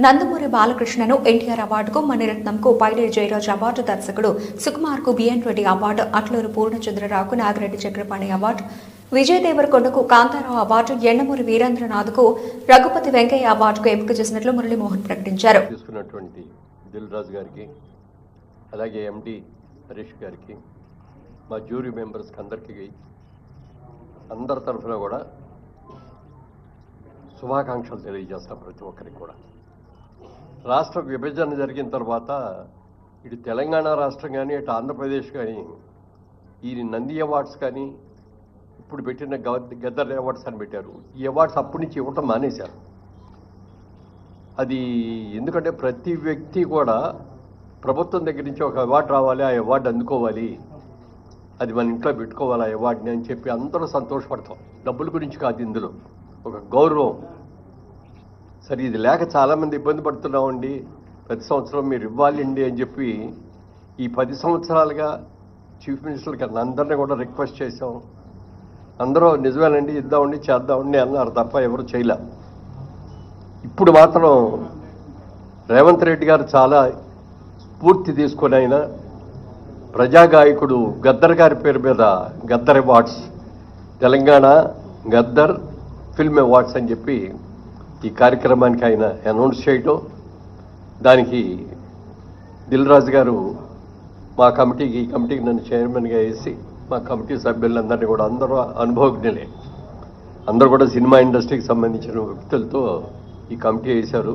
నందమూరి బాలకృష్ణను ఎన్టీఆర్ అవార్డుకు, మణిరత్నంకు పైడి జయరాజ్ అవార్డు, దర్శకుడు సుకుమార్కు బిఎన్ రెడ్డి అవార్డు, అట్లూరు పూర్ణచంద్రరావుకు నాగిరెడ్డి చక్రపాణి అవార్డు, విజయ్ దేవరకొండకు కాంతారావు అవార్డు, ఎండమూరి వీరేంద్రనాథ్కు రఘుపతి వెంకయ్య అవార్డుకు ఎంపిక చేసినట్లు మురళీమోహన్ ప్రకటించారు. దిల్ రాజు గారికి, అలాగే ఎండి హరీష్ గారికి, మా జ్యూరీ మెంబర్స్కి అందరికీ అందరి తరఫున కూడా శుభాకాంక్షలు తెలియజేస్తాం. ప్రతి ఒక్కరికి కూడా రాష్ట్ర విభజన జరిగిన తర్వాత ఇటు తెలంగాణ రాష్ట్రం కానీ ఇటు ఆంధ్రప్రదేశ్ కానీ ఈ నంది అవార్డ్స్ కానీ ఇప్పుడు పెట్టిన గద్దర్ అవార్డ్స్ అని పెట్టారు. ఈ అవార్డ్స్ అప్పటి నుంచి ఇవ్వటం మానేశారు. అది ఎందుకంటే ప్రతి వ్యక్తి కూడా ప్రభుత్వం దగ్గర నుంచి ఒక అవార్డు రావాలి, ఆ అవార్డు అందుకోవాలి, అది మన ఇంట్లో పెట్టుకోవాలి ఆ అవార్డుని అని చెప్పి అందరూ సంతోషపడతాం. డబ్బుల గురించి కాదు, ఇందులో ఒక గౌరవం. సరే, ఇది లేక చాలామంది ఇబ్బంది పడుతున్నామండి, ప్రతి సంవత్సరం మీరు ఇవ్వాలండి అని చెప్పి ఈ 10 సంవత్సరాలుగా చీఫ్ మినిస్టర్ గారిని అందరినీ కూడా రిక్వెస్ట్ చేశాం. అందరూ నిజమేనండి, ఇద్దామండి, చేద్దామండి అన్నారు తప్ప ఎవరు చేయలే. ఇప్పుడు మాత్రం రేవంత్ రెడ్డి గారు చాలా స్ఫూర్తి తీసుకొని ఆయన ప్రజాగాయకుడు గద్దర్ గారి పేరు మీద Gaddar awards, Telangana Gaddar film awards అని చెప్పి ఈ కార్యక్రమానికి ఆయన అనౌన్స్ చేయటం, దానికి దిల్ రాజు గారు మా కమిటీకి, ఈ కమిటీకి నన్ను చైర్మన్గా వేసి మా కమిటీ సభ్యులందరినీ కూడా అందరూ అనుభవజ్ఞులే, అందరూ కూడా సినిమా ఇండస్ట్రీకి సంబంధించిన వ్యక్తులతో ఈ కమిటీ వేశారు.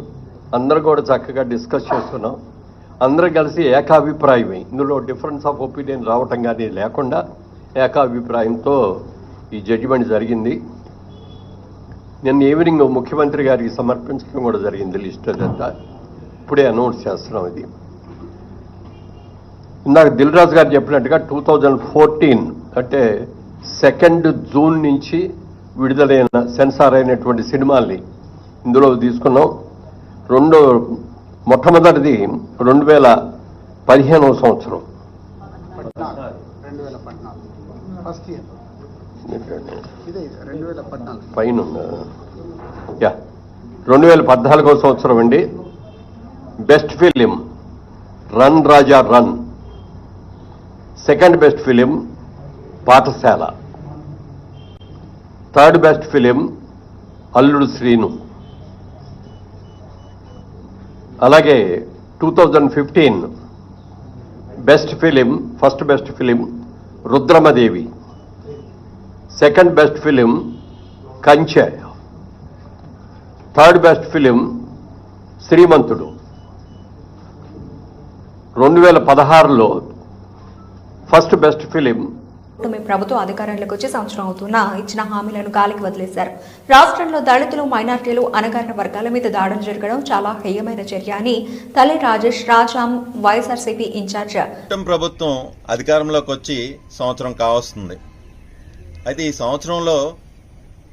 అందరూ కూడా చక్కగా డిస్కస్ చేస్తున్నాం. అందరూ కలిసి ఏకాభిప్రాయమే, ఇందులో డిఫరెన్స్ ఆఫ్ ఒపీనియన్ రావటం కానీ లేకుండా ఏకాభిప్రాయంతో ఈ జడ్జిమెంట్ జరిగింది. నిన్న ఈవినింగ్ ముఖ్యమంత్రి గారికి సమర్పించడం కూడా జరిగింది లిస్ట్ అదంతా. ఇప్పుడే అనౌన్స్ చేస్తున్నాం. ఇది ఇందాక దిల్ రాజు గారు చెప్పినట్టుగా 2014 అంటే 2 జూన్ నుంచి విడుదలైన సెన్సార్ అయినటువంటి సినిమాల్ని ఇందులో తీసుకున్నాం. మొట్టమొదటిది 2015వ సంవత్సరం, పైన 2014వ సంవత్సరం అండి. బెస్ట్ ఫిలిం రన్ రాజా రన్, సెకండ్ బెస్ట్ ఫిలిం పాఠశాల, థర్డ్ బెస్ట్ ఫిలిం అల్లుడు శ్రీను. అలాగే 2015 best film, first best film Rudramadevi, second best film కంచె, థర్డ్ బెస్ట్ ఫిలిం శ్రీమంతుడు. 2016లో ఫస్ట్ బెస్ట్ ఫిలిం. ప్రభుత్వం అధికారంలోకి వచ్చి సంవత్సరం అవుతున్నా ఇచ్చిన హామీలను గాలికి వదిలేశారు. రాష్ట్రంలో దళితులు, మైనార్టీలు, అణగారిన వర్గాల మీద దాడులు జరగడం చాలా హేయమైన చర్య అని తల్లి రాజేష్ రాజాం వైఎస్ఆర్సీపీ ఇన్ఛార్జ్. ప్రభుత్వం అధికారంలోకి వచ్చి సంవత్సరం కావస్తుంది. అయితే ఈ సంవత్సరంలో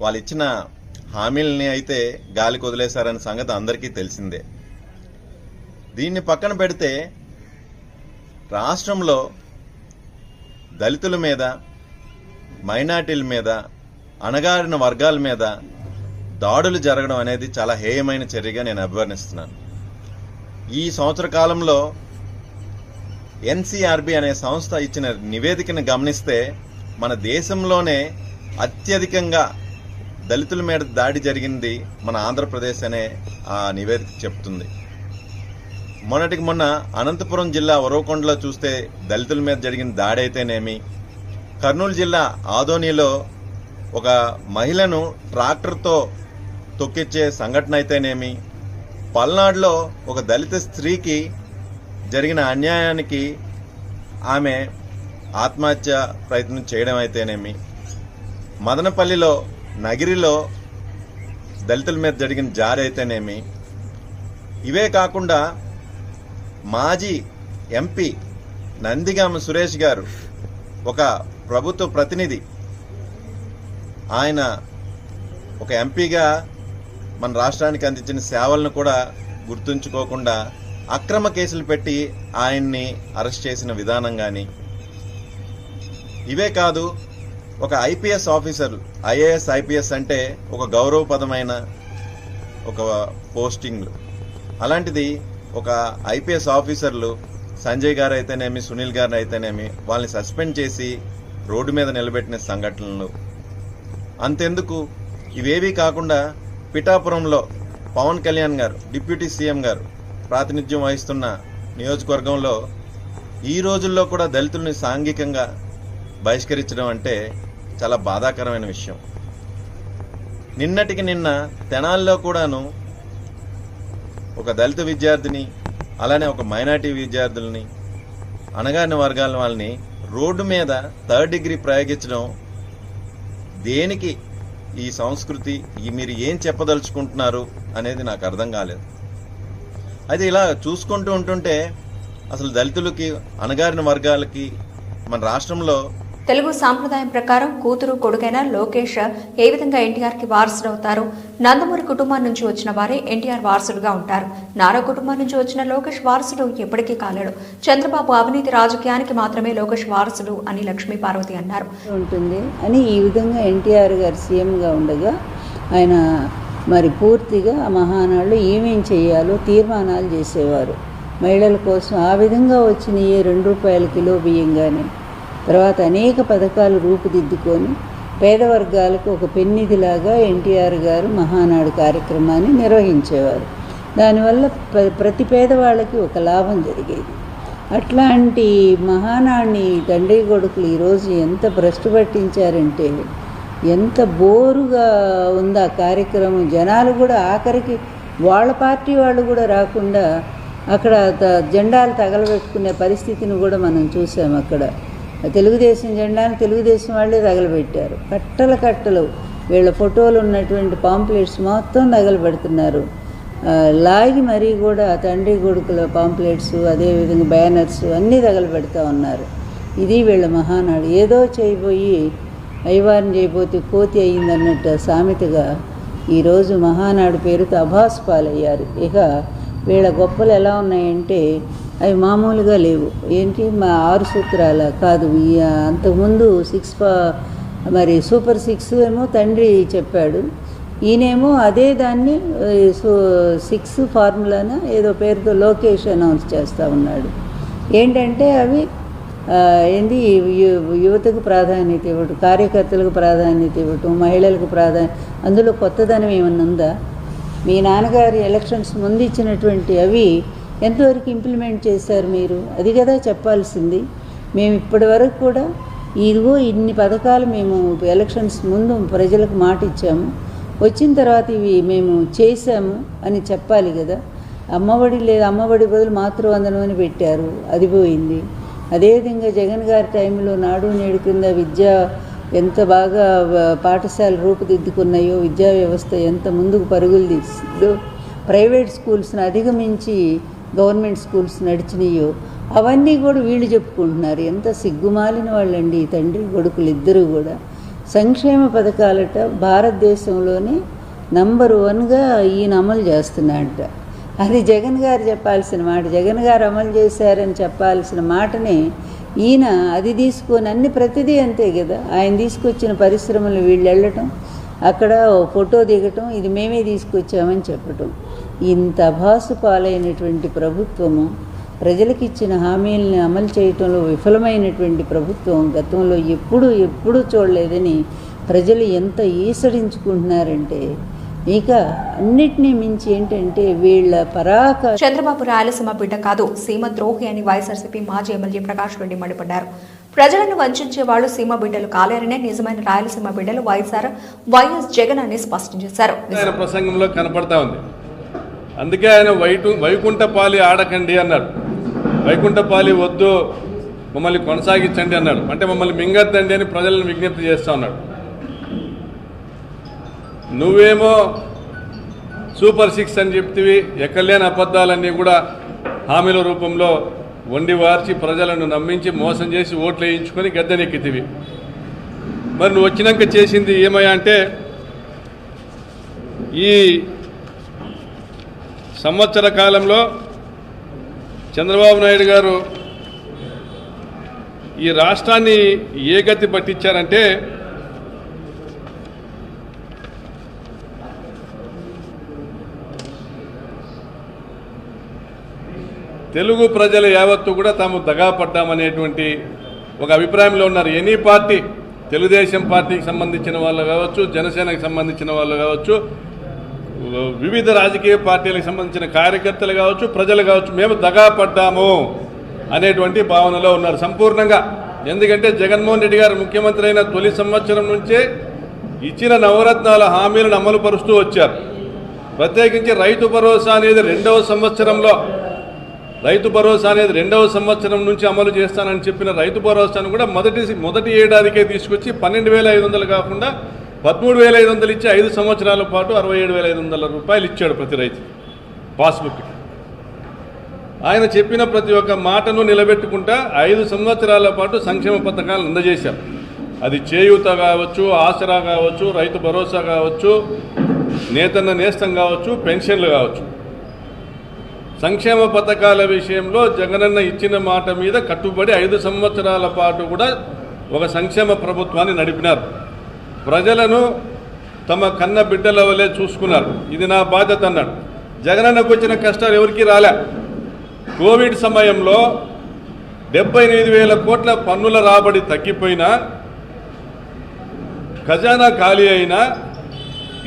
వాళ్ళు ఇచ్చిన హామీలని అయితే గాలికి వదిలేశారనే సంగతి అందరికీ తెలిసిందే. దీన్ని పక్కన పెడితే రాష్ట్రంలో దళితుల మీద, మైనార్టీల మీద, అణగారిన వర్గాల మీద దాడులు జరగడం అనేది చాలా హేయమైన చర్యగా నేను అభివర్ణిస్తున్నాను. ఈ సంవత్సర కాలంలో ఎన్సీఆర్బీ అనే సంస్థ ఇచ్చిన నివేదికను గమనిస్తే మన దేశంలోనే అత్యధికంగా దళితుల మీద దాడి జరిగింది మన ఆంధ్రప్రదేశ్ అనే ఆ నివేదిక చెప్తుంది. మొన్నటికి మొన్న అనంతపురం జిల్లా ఉరవకొండలో చూస్తే దళితుల మీద జరిగిన దాడి అయితేనేమి, కర్నూలు జిల్లా ఆదోనిలో ఒక మహిళను ట్రాక్టర్తో తొక్కిచ్చే సంఘటన అయితేనేమి, పల్నాడులో ఒక దళిత స్త్రీకి జరిగిన అన్యాయానికి ఆమె ఆత్మహత్య ప్రయత్నం చేయడం అయితేనేమి, మదనపల్లిలో నగిరిలో దళితుల మీద జరిగిన జారి అయితేనేమి, ఇవే కాకుండా మాజీ ఎంపీ నందిగామ సురేష్ గారు ఒక ప్రభుత్వ ప్రతినిధి, ఆయన ఒక ఎంపీగా మన రాష్ట్రానికి అందించిన సేవలను కూడా గుర్తుంచుకోకుండా అక్రమ కేసులు పెట్టి ఆయన్ని అరెస్ట్ చేసిన విధానం కానీ, ఇవే కాదు ఒక ఐపీఎస్ ఆఫీసర్, ఐఏఎస్ ఐపీఎస్ అంటే ఒక గౌరవపదమైన ఒక పోస్టింగ్లు, అలాంటిది ఒక ఐపీఎస్ ఆఫీసర్లు సంజయ్ గారు అయితేనేమి, సునీల్ గారు అయితేనేమి వాళ్ళని సస్పెండ్ చేసి రోడ్డు మీద నిలబెట్టిన సంఘటనలు. అంతెందుకు, ఇవేవీ కాకుండా పిఠాపురంలో పవన్ కళ్యాణ్ గారు డిప్యూటీ సీఎం గారు ప్రాతినిధ్యం వహిస్తున్న నియోజకవర్గంలో ఈ రోజుల్లో కూడా దళితుల్ని సాంఘికంగా బహిష్కరించడం అంటే చాలా బాధాకరమైన విషయం. నిన్నటికి నిన్న తెనాలిలో కూడాను ఒక దళిత విద్యార్థిని, అలానే ఒక మైనారిటీ విద్యార్థుల్ని, అణగారిన వర్గాల వాళ్ళని రోడ్డు మీద 3rd డిగ్రీ ప్రయోగించడం దేనికి? ఈ సంస్కృతి మీరు ఏం చెప్పదలుచుకుంటున్నారు అనేది నాకు అర్థం కాలేదు. అయితే ఇలా చూసుకుంటూ ఉంటుంటే అసలు దళితులకి, అణగారిన వర్గాలకి మన రాష్ట్రంలో తెలుగు సాంప్రదాయం ప్రకారం కూతురు కొడుకైన లోకేష్ ఏ విధంగా ఎన్టీఆర్ కి వారసుడవుతారు? నందమూరి కుటుంబం నుంచి వచ్చిన వారే ఎన్టీఆర్ వారసుడుగా ఉంటారు. నారా కుటుంబం నుంచి వచ్చిన లోకేష్ వారసుడు ఎప్పటికీ కాలేడు. చంద్రబాబు అవినీతి రాజకీయానికి మాత్రమే లోకేష్ వారసుడు అని లక్ష్మీ పార్వతి అన్నారు. ఉంటుంది అని ఈ విధంగా ఎన్టీఆర్ గారు సీఎంగా ఉండగా ఆయన మరి పూర్తిగా మహానాళ్ళు ఏమేం చేయాలో తీర్మానాలు చేసేవారు. మహిళల కోసం ఆ విధంగా వచ్చిన ఏ ₹2 కిలో బియ్యం కానీ, తర్వాత అనేక పథకాలు రూపుదిద్దుకొని పేద వర్గాలకు ఒక పెన్నిధిలాగా ఎన్టీఆర్ గారు మహానాడు కార్యక్రమాన్ని నిర్వహించేవారు. దానివల్ల ప్రతి పేదవాళ్ళకి ఒక లాభం జరిగేది. అట్లాంటి మహానాడిని తండ్రి కొడుకులు ఈరోజు ఎంత భ్రష్టు పట్టించారంటే, ఎంత బోరుగా ఉంది ఆ కార్యక్రమం. జనాలు కూడా ఆఖరికి వాళ్ళ పార్టీ వాళ్ళు కూడా రాకుండా అక్కడ జెండాలు తగలబెట్టుకునే పరిస్థితిని కూడా మనం చూసాం. అక్కడ తెలుగుదేశం జెండాను తెలుగుదేశం వాళ్ళే తగలబెట్టారు. కట్టలు వీళ్ళ ఫోటోలు ఉన్నటువంటి పాంప్లెట్స్ మొత్తం తగలబెడుతున్నారు. లాగి మరీ కూడా తండ్రి కొడుకుల పాంప్లెట్స్, అదేవిధంగా బ్యానర్స్ అన్నీ తగలబెడతా ఉన్నారు. ఇది వీళ్ళ మహానాడు. ఏదో చేయబోయి అయ్యవారిని చేయబోతే కోతి అయిందన్నట్టు సామెతగా ఈరోజు మహానాడు పేరుతో అభాసు పాలయ్యారు. ఇక వీళ్ళ గొప్పలు ఎలా ఉన్నాయంటే అవి మామూలుగా లేవు. ఏంటి, మా 6 సూత్రాల కాదు, అంతకుముందు 6 మరి సూపర్ 6 ఏమో తండ్రి చెప్పాడు, ఈయనేమో అదే దాన్ని 6 ఫార్ములాన ఏదో పేరుతో లోకేష్ అనౌన్స్ చేస్తూ ఉన్నాడు. ఏంటంటే అవి ఏంది, యువతకు ప్రాధాన్యత ఇవ్వటం, కార్యకర్తలకు ప్రాధాన్యత ఇవ్వటం, మహిళలకు అందులో కొత్తదనం ఏమన్నా ఉందా? మీ నాన్నగారి ఎలక్షన్స్ ముందు ఇచ్చినటువంటి అవి ఎంతవరకు ఇంప్లిమెంట్ చేశారు మీరు? అది కదా చెప్పాల్సింది. మేము ఇప్పటి వరకు కూడా ఇదిగో ఇన్ని పథకాలు మేము ఎలక్షన్స్ ముందు ప్రజలకు మాట ఇచ్చాము, వచ్చిన తర్వాత ఇవి మేము చేశాము అని చెప్పాలి కదా. అమ్మఒడి లేదు, అమ్మఒడి బదులు మాతృవందనం అని పెట్టారు, అది పోయింది. అదేవిధంగా జగన్ గారి టైంలో నాడు నేడు కింద విద్య ఎంత బాగా పాఠశాలలు రూపుదిద్దుకున్నాయో, విద్యా వ్యవస్థ ఎంత ముందుకు పరుగులు తీసిందో, ప్రైవేట్ స్కూల్స్ని అధిగమించి గవర్నమెంట్ స్కూల్స్ నడిచినాయో అవన్నీ కూడా వీళ్ళు చెప్పుకుంటున్నారు. ఎంత సిగ్గుమాలిన వాళ్ళండి ఈ తండ్రి కొడుకులు ఇద్దరు కూడా. సంక్షేమ పథకాలట భారతదేశంలోనే నంబర్ 1గా ఈయన అమలు చేస్తున్నాడట. అది జగన్ గారు చెప్పాల్సిన మాట. జగన్ గారు అమలు చేశారని చెప్పాల్సిన మాటనే ఈయన అది తీసుకొని అన్ని ప్రతిదీ అంతే కదా. ఆయన తీసుకొచ్చిన పరిశ్రమలు వీళ్ళు వెళ్ళటం, అక్కడ ఫోటో దిగటం, ఇది మేమే తీసుకొచ్చామని చెప్పటం. ఇంత అభాసు పాలైనటువంటి ప్రభుత్వము, ప్రజలకు ఇచ్చిన హామీలను అమలు చేయటంలో విఫలమైనటువంటి ప్రభుత్వం గతంలో ఎప్పుడూ చూడలేదని ప్రజలు ఎంత ఈసడించుకుంటున్నారంటే, ఇక అన్నిటినీ మించి ఏంటంటే వీళ్ళ చంద్రబాబు రాయలసీమ బిడ్డ కాదు, సీమ ద్రోహి అని వైఎస్ఆర్సీపీ మాజీ ఎమ్మెల్యే ప్రకాష్ రెడ్డి మండిపడ్డారు. ప్రజలను వంచే వాళ్ళు సీమ బిడ్డలు కాలేరనే నిజమైన రాయలసీమ బిడ్డలు వైఎస్ జగన్ అని స్పష్టం చేశారు. ఆయన ప్రసంగంలో కనపడతా ఉంది. అందుకే ఆయన వైకుంఠపాలి ఆడకండి అన్నాడు. వైకుంఠపాలి వద్దు, మమ్మల్ని కొనసాగించండి అన్నాడు. అంటే మమ్మల్ని మింగద్దండి అని ప్రజలను విజ్ఞప్తి చేస్తా ఉన్నాడు. నువ్వేమో సూపర్ 6 అని చెప్తివి, ఎక్కలేని అబద్ధాలన్నీ కూడా హామీల రూపంలో వండి వార్చి ప్రజలను నమ్మించి మోసం చేసి ఓట్లు వేయించుకొని గద్దెనెక్కితివి. మరి నువ్వు వచ్చినాక చేసింది ఏమయ్యా అంటే, ఈ సంవత్సర కాలంలో చంద్రబాబు నాయుడు గారు ఈ రాష్ట్రాన్ని ఏ గతి పట్టించారంటే తెలుగు ప్రజల యావత్తు కూడా తాము దగా పడ్డామనేటువంటి ఒక అభిప్రాయంలో ఉన్నారు. ఎనీ పార్టీ, తెలుగుదేశం పార్టీకి సంబంధించిన వాళ్ళు కావచ్చు, జనసేనకు సంబంధించిన వాళ్ళు కావచ్చు, వివిధ రాజకీయ పార్టీలకు సంబంధించిన కార్యకర్తలు కావచ్చు, ప్రజలు కావచ్చు, మేము దగా పడ్డాము అనేటువంటి భావనలో ఉన్నారు సంపూర్ణంగా. ఎందుకంటే జగన్మోహన్ రెడ్డి గారు ముఖ్యమంత్రి అయిన తొలి సంవత్సరం నుంచే ఇచ్చిన నవరత్నాల హామీలను అమలు పరుస్తూ వచ్చారు. ప్రత్యేకించి రైతు భరోసా అనేది రెండవ సంవత్సరం నుంచి అమలు చేస్తానని చెప్పిన రైతు భరోసాను కూడా మొదటి ఏడాదికే తీసుకొచ్చి 12,500 కాకుండా 13,500 ఇచ్చి 5 సంవత్సరాల పాటు 67,500 రూపాయలు ఇచ్చాడు ప్రతి రైతు పాస్బుక్. ఆయన చెప్పిన ప్రతి ఒక్క మాటను నిలబెట్టుకుంటా 5 సంవత్సరాల పాటు సంక్షేమ పథకాలను అందజేశారు. అది చేయూత కావచ్చు, ఆసరా కావచ్చు, రైతు భరోసా కావచ్చు, నేతన్న నేస్తం కావచ్చు, పెన్షన్లు కావచ్చు. సంక్షేమ పథకాల విషయంలో జగనన్న ఇచ్చిన మాట మీద కట్టుబడి 5 సంవత్సరాల పాటు కూడా ఒక సంక్షేమ ప్రభుత్వాన్ని నడిపినారు. ప్రజలను తమ కన్న బిడ్డల వలె చూసుకున్నారు. ఇది నా బాధ్యత అన్నాడు. జగనన్నకు వచ్చిన కష్టాలు ఎవరికీ రాలే. కోవిడ్ సమయంలో 78,000 కోట్ల పన్నుల రాబడి తగ్గిపోయినా, ఖజానా ఖాళీ అయినా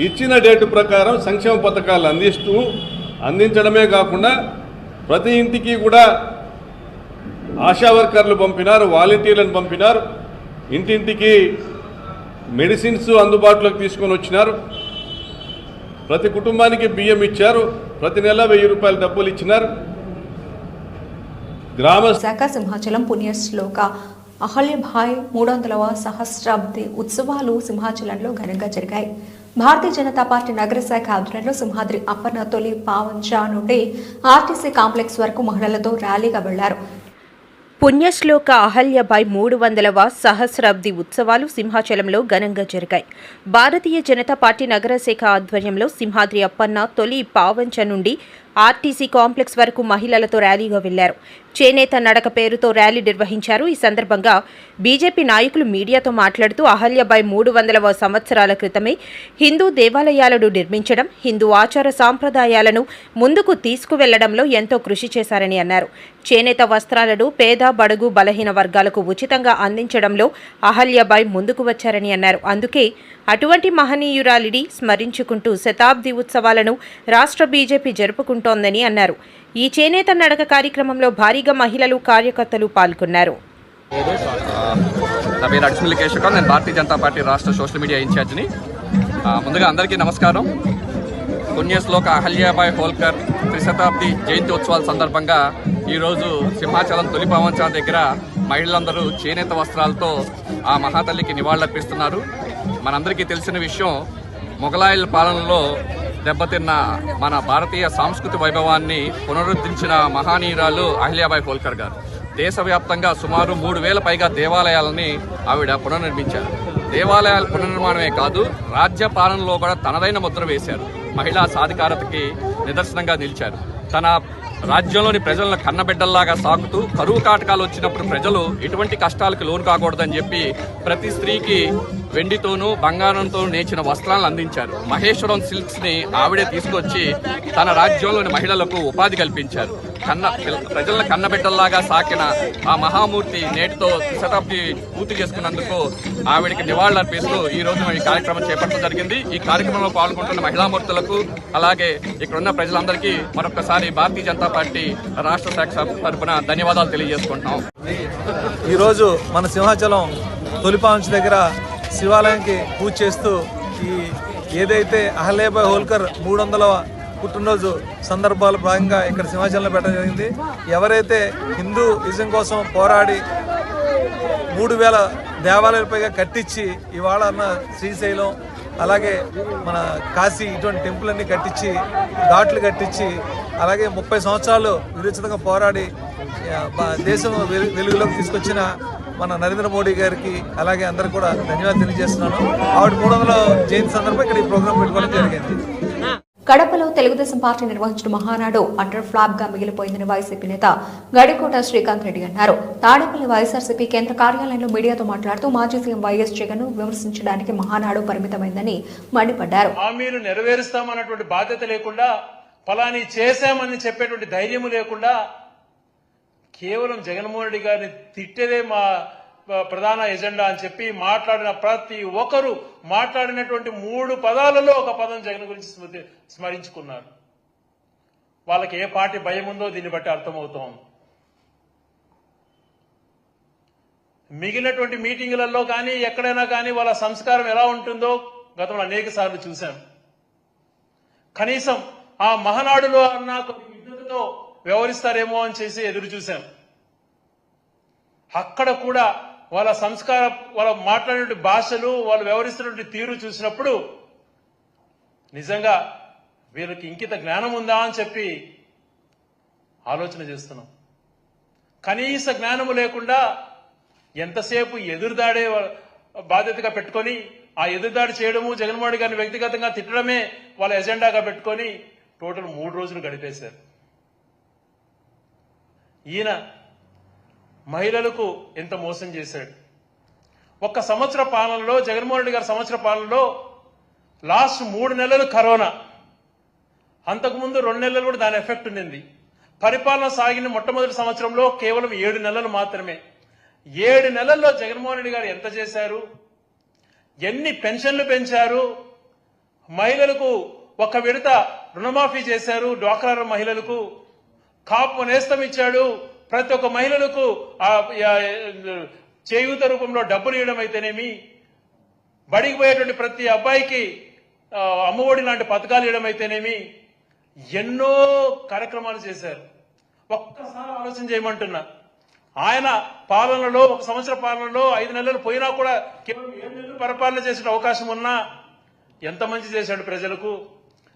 ఇచ్చిన డేటు ప్రకారం సంక్షేమ పథకాలు అందించడమే కాకుండా ప్రతి ఇంటికి కూడా ఆశా వర్కర్లు పంపినారు, వాలంటీర్లను పంపినారు, ఇంటింటికి మెడిసిన్స్ అందుబాటులోకి తీసుకొని వచ్చినారు, ప్రతి కుటుంబానికి బియ్యం ఇచ్చారు, ప్రతి నెల 1000 రూపాయల డబ్బులు ఇచ్చినారు. శాఖ సింహాచలం పుణ్యశ్లోక అహల్యభాయ్ 300వ సహస్రాబ్ది ఉత్సవాలు సింహాచలంలో ఘనంగా జరిగాయి. భారతీయ జనతా పార్టీ నగర శాఖ ఆధ్వర్యంలో సింహాద్రి అప్పన్న తొలి పావంచా నుండి ఆర్టీసీ కాంప్లెక్స్ వరకు మహిళలతో ర్యాలీగా వెళ్లారు. పుణ్యశ్లోక అహల్యభాయ్ 300వ సహస్రాబ్ది ఉత్సవాలు సింహాచలంలో ఘనంగా జరిగాయి. భారతీయ జనతా పార్టీ నగర శాఖ ఆధ్వర్యంలో సింహాద్రి అప్పన్న తొలి పావంచ నుండి ఆర్టీసీ కాంప్లెక్స్ వరకు మహిళలతో ర్యాలీగా వెళ్లారు. చేనేత నడక పేరుతో ర్యాలీ నిర్వహించారు. ఈ సందర్భంగా బీజేపీ నాయకులు మీడియాతో మాట్లాడుతూ అహల్యభాయ్ 300వ సంవత్సరాల క్రితమే హిందూ దేవాలయాలను నిర్మించడం, హిందూ ఆచార సాంప్రదాయాలను ముందుకు తీసుకువెళ్లడంలో ఎంతో కృషి చేశారని అన్నారు. చేనేత వస్త్రాలను పేద, బడుగు, బలహీన వర్గాలకు ఉచితంగా అందించడంలో అహల్యభాయ్ ముందుకు వచ్చారని అన్నారు. అందుకే అటువంటి మహనీయురాలిని స్మరించుకుంటూ శతాబ్ది ఉత్సవాలను రాష్ట్ర బీజేపీ జరుపుకుంటోందని అన్నారు. ఈ చేనేత నడక కార్యక్రమంలో భారీగా మహిళలు, కార్యకర్తలు పాల్గొన్నారు. నా పేరు అడిసిమిల్లి కేశవరావు. నేను భారతీయ జనతా పార్టీ రాష్ట్ర సోషల్ మీడియా ఇన్ఛార్జిని. ముందుగా అందరికీ నమస్కారం. పుణ్యశ్లోక అహల్యాబాయ్ హోల్కర్ త్రిశతాబ్ది జయంతి ఉత్సవాల సందర్భంగా ఈరోజు సింహాచలం తొలి పావంచా దగ్గర మహిళలందరూ చేనేత వస్త్రాలతో ఆ మహాతల్లికి నివాళులర్పిస్తున్నారు. మనందరికీ తెలిసిన విషయం, మొఘలాయుల పాలనలో దెబ్బతిన్న మన భారతీయ సాంస్కృతిక వైభవాన్ని పునరుద్ధరించిన మహానీయురాలు అహల్యాబాయ్ హోల్కర్ గారు. దేశవ్యాప్తంగా సుమారు 3,000 పైగా దేవాలయాలని ఆవిడ పునర్నిర్మించారు. దేవాలయాల పునర్నిర్మాణమే కాదు, రాజ్య పాలనలో కూడా తనదైన ముద్ర వేశారు. మహిళా సాధికారతకి నిదర్శనంగా నిలిచారు. తన రాజ్యంలోని ప్రజలను కన్నబిడ్డల్లాగా సాకుతూ కరువు కాటకాలు వచ్చినప్పుడు ప్రజలు ఎటువంటి కష్టాలకు లోను కాకూడదని చెప్పి ప్రతి స్త్రీకి వెండితోనూ బంగారంతోనూ నేర్చిన వస్త్రాలను అందించారు. మహేశ్వరం సిల్క్స్ ని ఆవిడే తీసుకొచ్చి తన రాజ్యంలోని మహిళలకు ఉపాధి కల్పించారు. ప్రజలను కన్నబిడ్డల్లాగా సాకిన ఆ మహామూర్తి నేటితో శతాబ్ది పూర్తి చేసుకున్నందుకు ఆవిడికి నివాళులు అర్పిస్తూ ఈ రోజు ఈ కార్యక్రమం చేపట్టడం జరిగింది. ఈ కార్యక్రమంలో పాల్గొంటున్న మహిళామూర్తులకు అలాగే ఇక్కడున్న ప్రజలందరికీ మరొకసారి భారతీయ జనతా పార్టీ రాష్ట్ర శాఖ తరఫున ధన్యవాదాలు తెలియజేసుకుంటున్నాం. ఈరోజు మన సింహాచలం తొలిపాంచ్ దగ్గర శివాలయానికి పూజ చేస్తూ ఈ ఏదైతే అహల్యాబాయ్ హోల్కర్ 300వ పుట్టినరోజు సందర్భాల భాగంగా ఇక్కడ సింహాచలంలో పెట్టడం జరిగింది. ఎవరైతే హిందూయిజం కోసం పోరాడి 3,000 దేవాలయాల పైగా కట్టించి ఇవాళ శ్రీశైలం అలాగే మన కాశీ ఇటువంటి టెంపుల్ అన్ని కట్టించి ఘాట్లు కట్టించి అలాగే 30 సంవత్సరాలు విరుచితంగా పోరాడి దేశం వెలుగులోకి తీసుకొచ్చిన మన నరేంద్ర మోడీ గారికి అలాగే అందరికి కూడా ధన్యవాదాలు తెలియజేస్తున్నాను. ఆవిడ 300వ జయంతి సందర్భంగా ఇక్కడ ఈ ప్రోగ్రాం పెట్టుకోవడం జరిగింది. కడపలో తెలుగుదేశం పార్టీ నిర్వహించిన మహానాడు అండర్ ఫ్లాప్ గా మిగిలిపోయిందని వైసీపీ నేత గడికోట శ్రీకాంత్ రెడ్డి అన్నారు. తాడేపల్లి వైఎస్ఆర్సీపీ కేంద్ర కార్యాలయంలో మీడియాతో మాట్లాడుతూ మాజీ సీఎం వైఎస్ జగన్ విమర్శించడానికి మహానాడు పరిమితమైందని మండిపడ్డారు. హామీలు నెరవేరుస్తామన్నటువంటి బాధ్యత లేకుండా, ఫలాని చేశామని చెప్పేటువంటి ధైర్యం లేకుండా కేవలం జగన్మోహన్ రెడ్డి గారిని తిట్టేదే మా ప్రధాన ఎజెండా అని చెప్పి మాట్లాడిన ప్రతి ఒక్కరూ మాట్లాడినటువంటి 3 పదాలలో ఒక పదం జగన్ గురించి స్మరించుకున్నారు. వాళ్ళకి ఏ పార్టీ భయం ఉందో దీన్ని బట్టి అర్థమవుతోంది. మిగిలినటువంటి మీటింగులలో కానీ ఎక్కడైనా కానీ వాళ్ళ సంస్కారం ఎలా ఉంటుందో గతంలో అనేక సార్లు చూశాం. కనీసం ఆ మహానాడులో అన్న కొన్ని విద్యుత్తుతో వ్యవహరిస్తారేమో అని చేసి ఎదురు చూశాం. అక్కడ కూడా వాళ్ళ సంస్కారం, వాళ్ళ మాట్లాడే భాషలు, వాళ్ళు వ్యవహరిస్తున్నటువంటి తీరు చూసినప్పుడు నిజంగా వీళ్ళకి ఇంకిత జ్ఞానం ఉందా అని చెప్పి ఆలోచన చేస్తున్నాం. కనీస జ్ఞానము లేకుండా ఎంతసేపు ఎదురుదాడే బాధ్యతగా పెట్టుకొని ఆ ఎదురుదాడి చేయడము, జగన్మోహన్ రెడ్డి గారిని వ్యక్తిగతంగా తిట్టడమే వాళ్ళ ఎజెండాగా పెట్టుకొని టోటల్ 3 రోజులు గడిపేశారు. ఈయన మహిళలకు ఎంత మోసం చేశాడు. ఒక్క సంవత్సర పాలనలో, జగన్మోహన్ రెడ్డి గారి సంవత్సర పాలనలో లాస్ట్ 3 నెలలు కరోనా, అంతకుముందు 2 నెలలు కూడా దాని ఎఫెక్ట్ ఉండింది. పరిపాలన సాగిన మొట్టమొదటి సంవత్సరంలో కేవలం 7 నెలలు మాత్రమే. 7 నెలల్లో జగన్మోహన్ రెడ్డి గారు ఎంత చేశారు, ఎన్ని పెన్షన్లు పెంచారు, మహిళలకు ఒక విడత రుణమాఫీ చేశారు, డ్వాక్రా మహిళలకు కాపు నేస్తం ఇచ్చాడు, ప్రతి ఒక్క మహిళలకు చేయూత రూపంలో డబ్బులు ఇవ్వడం అయితేనేమి, బడికి పోయేటువంటి ప్రతి అబ్బాయికి అమ్మఒడి లాంటి పథకాలు ఇవ్వడం అయితేనేమి, ఎన్నో కార్యక్రమాలు చేశారు. ఒక్కసారి ఆలోచన చేయమంటున్నా, ఆయన పాలనలో, ఒక సంవత్సర పాలనలో 5 నెలలు పోయినా కూడా కేవలం 7 నెలలు పరిపాలన చేసే అవకాశం ఉన్నా ఎంత మంచి చేశాడు ప్రజలకు.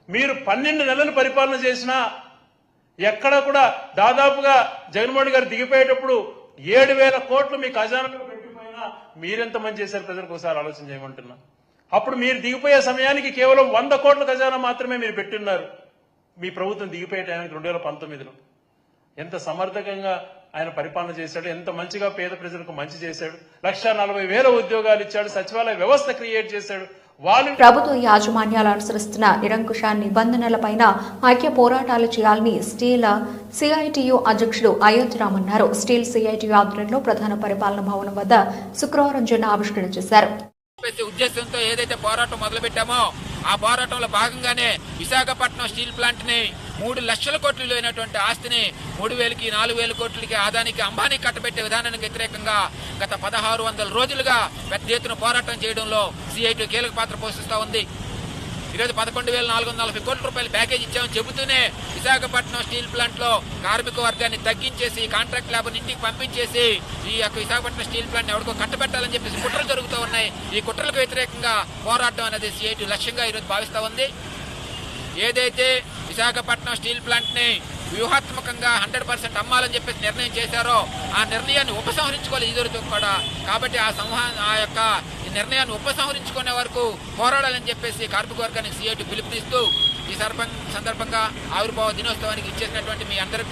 మీరు 12 నెలలు పరిపాలన చేసినా ఎక్కడ కూడా దాదాపుగా జగన్మోహన్ రెడ్డి గారు దిగిపోయేటప్పుడు 7,000 కోట్లు మీ ఖజానాలో పెట్టిపోయినా మీరెంత మంది చేశారు ప్రజలకు ఒకసారి ఆలోచన చేయమంటున్నా. అప్పుడు మీరు దిగిపోయే సమయానికి కేవలం 100 కోట్ల ఖజానా మాత్రమే మీరు పెట్టున్నారు. మీ ప్రభుత్వం దిగిపోయే టైంకి 2019లో ఎంత సమర్థకంగా ఆయన పరిపాలన చేశాడు, ఎంత మంచిగా పేద ప్రజలకు మంచి చేశాడు, 1,40,000 ఉద్యోగాలు ఇచ్చాడు, సచివాలయ వ్యవస్థ క్రియేట్ చేశాడు. ప్రభుత్వ యాజమాన్యాలు అనుసరిస్తున్న నిరంకుశ నిబంధనలపైన ఐక్య పోరాటాలు చేయాలని స్టీల్ సిఐటియు అధ్యక్షుడు అయోధ్యరామ్ అన్నారు. స్టీల్ సిఐటియు ఆధ్వర్యంలో ప్రధాన పరిపాలన భవనం వద్ద శుక్రవారం జెండా ఆవిష్కరణ చేశారు. ఉద్దేశంతో ఏదైతే పోరాటం మొదలుపెట్టామో ఆ పోరాటంలో భాగంగానే విశాఖపట్నం స్టీల్ ప్లాంట్ ని 3 లక్షల కోట్లు విలువైనటువంటి ఆస్తిని 3,000కి 4,000 కోట్లకి ఆదానికి అంబానీ కట్టబెట్టే విధానానికి వ్యతిరేకంగా గత 1600 రోజులుగా పెద్ద ఎత్తున పోరాటం చేయడంలో సిఐటి కీలక పాత్ర పోషిస్తా ఉంది. ఈరోజు 11,440 కోట్ల రూపాయల ప్యాకేజ్ ఇచ్చామని చెబుతూనే విశాఖపట్నం స్టీల్ ప్లాంట్ లో కార్మిక వర్గాన్ని తగ్గించేసి కాంట్రాక్ట్ లేబర్ ఇంటికి పంపించేసి ఈ యొక్క విశాఖపట్నం స్టీల్ ప్లాంట్ ఎవరికో కట్టబెట్టాలని చెప్పేసి కుట్రలు జరుగుతూ ఉన్నాయి. ఈ కుట్రలకు వ్యతిరేకంగా పోరాటం అనేది సిఐటి లక్ష్యంగా ఈరోజు భావిస్తా ఉంది. ఏదైతే విశాఖపట్నం స్టీల్ ప్లాంట్ ని వ్యూహాత్మకంగా 100% అమ్మాలని చెప్పేసి నిర్ణయం చేశారో ఆ నిర్ణయాన్ని ఉపసంహరించుకోవాలి ఇద్దరితో కూడా. కాబట్టి ఆ యొక్క నిర్ణయాన్ని ఉపసంహరించుకునే వరకు పోరాడాలని చెప్పేసి కార్మిక వర్గానికి సిఐటి పిలుపునిస్తూ ఈ సందర్భంగా ఆవిర్భావ దినోత్సవానికి ఇచ్చేసినటువంటి మీ అందరికీ